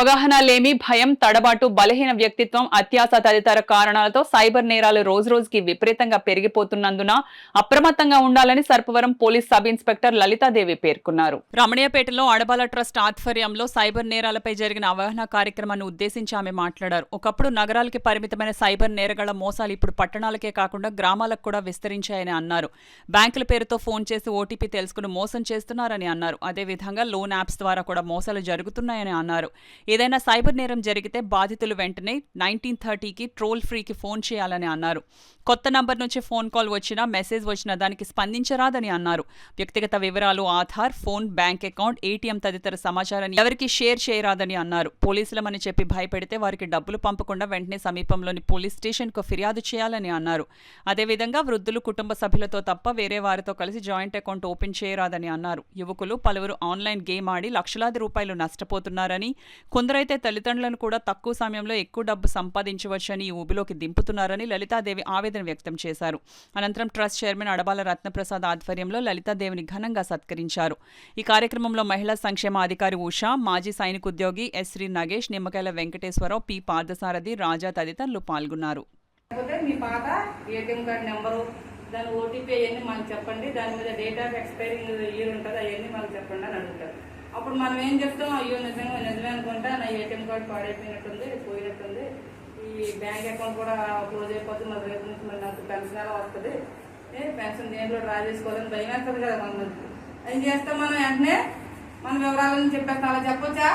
అవగాహన లేమి, భయం, తడబాటు, బలహీన వ్యక్తిత్వం, అత్యాస తదితర కారణాలతో సైబర్ నేరాలు రోజురోజుకి విపరీతంగా పెరిగిపోతున్నందున అప్రమత్తంగా ఉండాలని Sarpavaram police sub inspector Lalithadevi పేర్కొన్నారు. రమణీయపేటలో అడబాల ట్రస్ట్ ఆధ్వర్యంలో సైబర్ నేరాలపై జరిగిన అవగాహన కార్యక్రమాన్ని ఉద్దేశించి ఆమె మాట్లాడారు. ఒకప్పుడు నగరాలకి పరిమితమైన సైబర్ నేరగాళ్ల మోసాలు ఇప్పుడు పట్టణాలకే కాకుండా గ్రామాలకు కూడా విస్తరించాయని అన్నారు. బ్యాంకుల పేరుతో ఫోన్ చేసి ఓటీపీ తెలుసుకుని మోసం చేస్తున్నారని అన్నారు. అదేవిధంగా లోన్ యాప్స్ ద్వారా కూడా మోసాలు జరుగుతున్నాయని అన్నారు. ఏదైనా సైబర్ నేరం జరిగితే బాధితులు వెంటనే 1930కి ట్రోల్ ఫ్రీకి ఫోన్ చేయాలని అన్నారు. కొత్త నంబర్ నుంచి ఫోన్ కాల్ వచ్చినా, మెసేజ్ వచ్చినా దానికి స్పందించరాదని అన్నారు. వ్యక్తిగత వివరాలు, Aadhaar, phone, bank account, ATM తదితర సమాచారాన్ని ఎవరికి షేర్ చేయరాదని అన్నారు. పోలీసులమని చెప్పి భయపెడితే వారికి డబ్బులు పంపకుండా వెంటనే సమీపంలోని పోలీస్ స్టేషన్కు ఫిర్యాదు చేయాలని అన్నారు. అదేవిధంగా వృద్ధులు కుటుంబ సభ్యులతో తప్ప వేరే వారితో కలిసి జాయింట్ అకౌంట్ ఓపెన్ చేయరాదని అన్నారు. యువకులు పలువురు ఆన్లైన్ గేమ్ ఆడి లక్షలాది రూపాయలు నష్టపోతున్నారని, కొందరైతే తల్లిదండ్రులను కూడా తక్కువ సమయంలో ఎక్కువ డబ్బు సంపాదించవచ్చని ఈ ఊబిలోకి దింపుతున్నారని లలితాదేవి ఆవేదన వ్యక్తం చేశారు. అనంతరం ట్రస్ట్ చైర్మన్ అడబాల రత్నప్రసాద్ ఆధ్వర్యంలో లలితాదేవిని ఘనంగా సత్కరించారు. ఈ కార్యక్రమంలో మహిళా సంక్షేమ అధికారి ఉషా, మాజీ సైనిక ఉద్యోగి ఎస్ శ్రీ నగేష్, నిమ్మకాయల వెంకటేశ్వరరావు, పి పార్థసారథి, రాజా తదితరులు పాల్గొన్నారు. దాని ఓటీపీ అవన్నీ మనకు చెప్పండి, దాని మీద డేట్ ఆఫ్ ఎక్స్పైరింగ్ ఇయర్ ఉంటుంది, అవన్నీ మనకు చెప్పండి అని అడుగుతారు. అప్పుడు మనం ఏం చెప్తాం, అయ్యో నిజమే అనుకుంటా, నా ఏటీఎం కార్డు పాడైపోయినట్టుంది, పోయినట్టుంది, ఈ బ్యాంక్ అకౌంట్ కూడా క్లోజ్ అయిపోతుంది, మన రేపు నుంచి మరి నాకు పెన్షన్ ఎలా వస్తుంది, పెన్షన్ దేంట్లో డ్రా చేసుకోవాలని భయం వేస్తుంది కదా మన. ఏం చేస్తాం మనం, వెంటనే మన వివరాలని చెప్పేస్తాం. అలా చెప్పొచ్చా?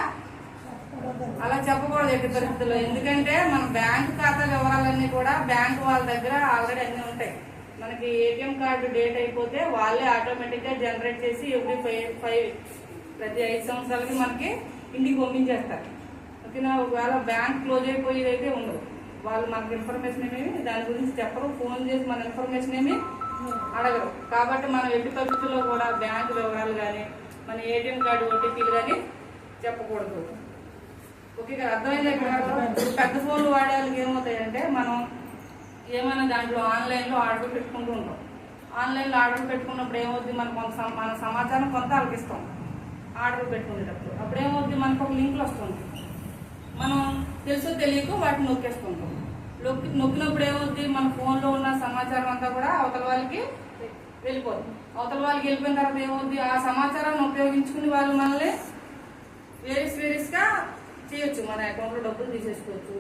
అలా చెప్పకూడదు ఎట్టి పరిస్థితుల్లో. ఎందుకంటే మన బ్యాంకు ఖాతా వివరాలన్నీ కూడా బ్యాంకు వాళ్ళ దగ్గర ఆల్రెడీ అన్నీ ఉంటాయి. మనకి ఏటీఎం కార్డు డేట్ అయిపోతే వాళ్ళే ఆటోమేటిక్గా జనరేట్ చేసి ప్రతి 5 సంవత్సరాలకి మనకి ఇంటికి పంపించేస్తారు. ఓకేనా? ఒకవేళ బ్యాంక్ క్లోజ్ అయిపోయేది అయితే ఉండదు. వాళ్ళు మనకి ఇన్ఫర్మేషన్ ఏమేమి దాని గురించి చెప్పరు, ఫోన్ చేసి మన ఇన్ఫర్మేషన్ ఏమి అడగరు. కాబట్టి మనం ఎట్టి పరిస్థితుల్లో కూడా బ్యాంకు వివరాలు కానీ, మన ఏటీఎం కార్డు ఓటీపీలు కానీ చెప్పకూడదు. ఓకే కదా? అర్థమైంది. పెద్ద ఫోన్లు వాడే వాళ్ళకి ఏమవుతాయంటే, మనం ఏమైనా దాంట్లో ఆన్లైన్లో ఆర్డర్ పెట్టుకుంటూ ఉంటాం. ఆన్లైన్లో ఆర్డర్ పెట్టుకున్నప్పుడు ఏమవుతుంది, మన సమాచారం కొంత వాళ్ళకి ఇస్తాం ఆర్డర్ పెట్టుకునేటప్పుడు. అప్పుడు ఏమవుతుంది, మనకు ఒక లింకులు వస్తుంది, మనం తెలుసో తెలియక వాటిని నొక్కేస్తుంటాం. నొక్కినప్పుడు ఏమవుతుంది, మన ఫోన్లో ఉన్న సమాచారం అంతా కూడా అవతల వాళ్ళకి వెళ్ళిపోతుంది. అవతల వాళ్ళకి వెళ్ళిపోయిన తర్వాత ఏమవుతుంది, ఆ సమాచారాన్ని ఉపయోగించుకుని వాళ్ళు మనల్ని వేరియస్గా చేయొచ్చు, మన అకౌంట్లో డబ్బులు తీసేసుకోవచ్చు.